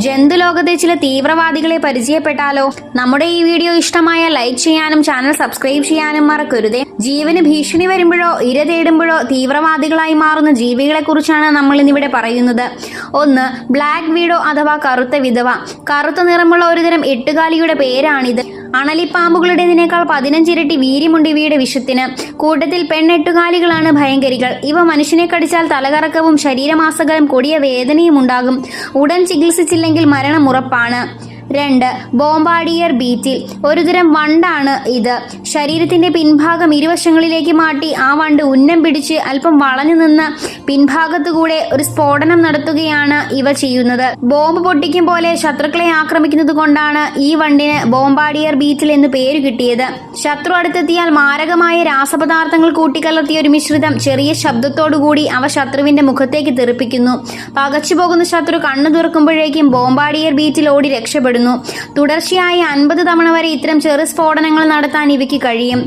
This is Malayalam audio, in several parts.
ജന്തുലോകത്തെ ചില തീവ്രവാദികളെ പരിചയപ്പെട്ടാലോ? നമ്മുടെ ഈ വീഡിയോ ഇഷ്ടമായ ലൈക്ക് ചെയ്യാനും ചാനൽ സബ്സ്ക്രൈബ് ചെയ്യാനും മറക്കരുതേ. ജീവന് ഭീഷണി വരുമ്പോഴോ ഇര തേടുമ്പോഴോ തീവ്രവാദികളായി മാറുന്ന ജീവികളെ കുറിച്ചാണ് നമ്മൾ ഇന്നിവിടെ പറയുന്നത്. 1. ബ്ലാക്ക് വീഡോ അഥവാ കറുത്ത വിധവ. കറുത്ത നിറമുള്ള ഒരുതരം എട്ടുകാലിയുടെ പേരാണിത്. അണലിപ്പാമ്പുകളുടേതിനേക്കാൾ 15 ഇരട്ടി വീര്യമുണ്ട് ഇവയുടെ വിഷത്തിന്. കൂട്ടത്തിൽ പെണ്ണെട്ടുകാലികളാണ് ഭയങ്കരികൾ. ഇവ മനുഷ്യനെ കടിച്ചാൽ തലകറക്കവും ശരീരമാസകലം കൊടിയ വേദനയും ഉണ്ടാകും. ഉടൻ ചികിത്സിച്ചില്ലെങ്കിൽ മരണം ഉറപ്പാണ്. 2. ബോംബാർഡിയർ ബീറ്റിൽ. ഒരുതരം വണ്ടാണ് ഇത്. ശരീരത്തിന്റെ പിൻഭാഗം ഇരുവശങ്ങളിലേക്ക് മാറ്റി ആ വണ്ട് ഉന്നം പിടിച്ച് അല്പം വളഞ്ഞു നിന്ന് പിൻഭാഗത്തുകൂടെ ഒരു സ്ഫോടനം നടത്തുകയാണ് ഇവ ചെയ്യുന്നത്. ബോംബ് പൊട്ടിക്കും പോലെ ശത്രുക്കളെ ആക്രമിക്കുന്നത് കൊണ്ടാണ് ഈ വണ്ടിന് ബോംബാർഡിയർ ബീറ്റിൽ എന്ന് പേര് കിട്ടിയത്. ശത്രു അടുത്തെത്തിയാൽ മാരകമായ രാസപദാർത്ഥങ്ങൾ കൂട്ടിക്കലർത്തിയ ഒരു മിശ്രിതം ചെറിയ ശബ്ദത്തോടുകൂടി അവ ശത്രുവിന്റെ മുഖത്തേക്ക് തെറിപ്പിക്കുന്നു. പകച്ചുപോകുന്ന ശത്രു കണ്ണു തുറക്കുമ്പോഴേക്കും ബോംബാർഡിയർ ബീറ്റിൽ ഓടി രക്ഷപ്പെടുന്നു. തുടർച്ചയായി 50 തവണ വരെ ഇത്തരം ചെറു സ്ഫോടനങ്ങൾ നടത്താൻ ഇവയ്ക്ക് കഴിയും.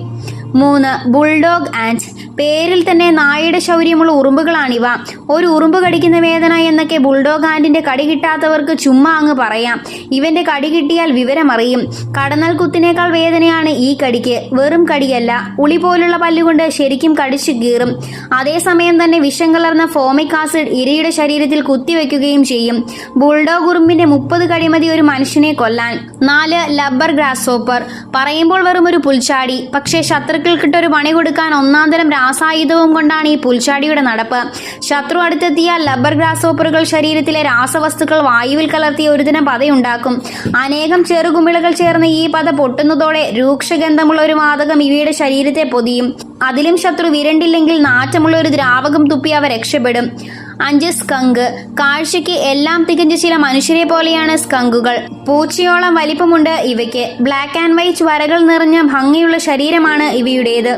3. Bulldog and. പേരിൽ തന്നെ നായയുടെ ശൗര്യമുള്ള ഉറുമ്പുകളാണിവ. ഒരു ഉറുമ്പ് കടിക്കുന്ന വേദന എന്നൊക്കെ ബുൾഡോഗ് ആൻഡിന്റെ കടി കിട്ടാത്തവർക്ക് ചുമ്മാ അങ്ങ് പറയാം. ഇവന്റെ കടി കിട്ടിയാൽ വിവരമറിയും. കടന്നൽ കുത്തിനേക്കാൾ വേദനയാണ് ഈ കടിക്ക്. വെറും കടിയല്ല, ഉളി പോലുള്ള പല്ലുകൊണ്ട് ശരിക്കും കടിച്ചു കീറും. അതേസമയം തന്നെ വിഷം കലർന്ന ഫോമിക് ആസിഡ് ഇരയുടെ ശരീരത്തിൽ കുത്തിവെക്കുകയും ചെയ്യും. ബുൾഡോഗ് ഉറുമ്പിന്റെ 30 കടി മതി ഒരു മനുഷ്യനെ കൊല്ലാൻ. 4. ലബ്ബർ ഗ്രാസ്ഹോപ്പർ. പറയുമ്പോൾ വെറും ഒരു പുൽച്ചാടി, പക്ഷേ ശത്രുക്കൾക്കിട്ടൊരു പണി കൊടുക്കാൻ ഒന്നാന്തരം രാസായുധവും കൊണ്ടാണ് ഈ പുൽച്ചാടിയുടെ നടപ്പ്. ശത്രു അടുത്തെത്തിയാൽ ലബ്ബർ ഗ്രാസ്ഹോപ്പറുകൾ ശരീരത്തിലെ രാസവസ്തുക്കൾ വായുവിൽ കലർത്തിയ ഒരുതരം പതയുണ്ടാക്കും. അനേകം ചെറുകുമിളകൾ ചേർന്ന് ഈ പത പൊട്ടുന്നതോടെ രൂക്ഷഗന്ധമുള്ള ഒരു വാതകം ഇവയുടെ ശരീരത്തെ പൊതിയും. അതിലും ശത്രു വിരണ്ടില്ലെങ്കിൽ നാറ്റമുള്ള ഒരു ദ്രാവകം തുപ്പി അവ രക്ഷപ്പെടും. 5. സ്കങ്ക്. കാഴ്ചയ്ക്ക് എല്ലാം തികഞ്ഞ ചില മനുഷ്യരെ പോലെയാണ് സ്കങ്കുകൾ. പൂച്ചയോളം വലിപ്പമുണ്ട് ഇവയ്ക്ക്. ബ്ലാക്ക് ആൻഡ് വൈറ്റ് വരകൾ നിറഞ്ഞ ഭംഗിയുള്ള ശരീരമാണ് ഇവയുടേത്.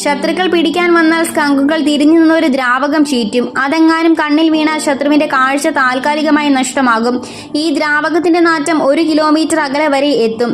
ശത്രുക്കൾ പിടിക്കാൻ വന്നാൽ സ്കങ്കുകൾ തിരിഞ്ഞു നിന്ന് ഒരു ദ്രാവകം ചീറ്റും. അതെങ്ങാനും കണ്ണിൽ വീണാൽ ശത്രുവിന്റെ കാഴ്ച താൽക്കാലികമായി നഷ്ടമാകും. ഈ ദ്രാവകത്തിന്റെ നാറ്റം 1 കിലോമീറ്റർ അകലെ വരെ എത്തും.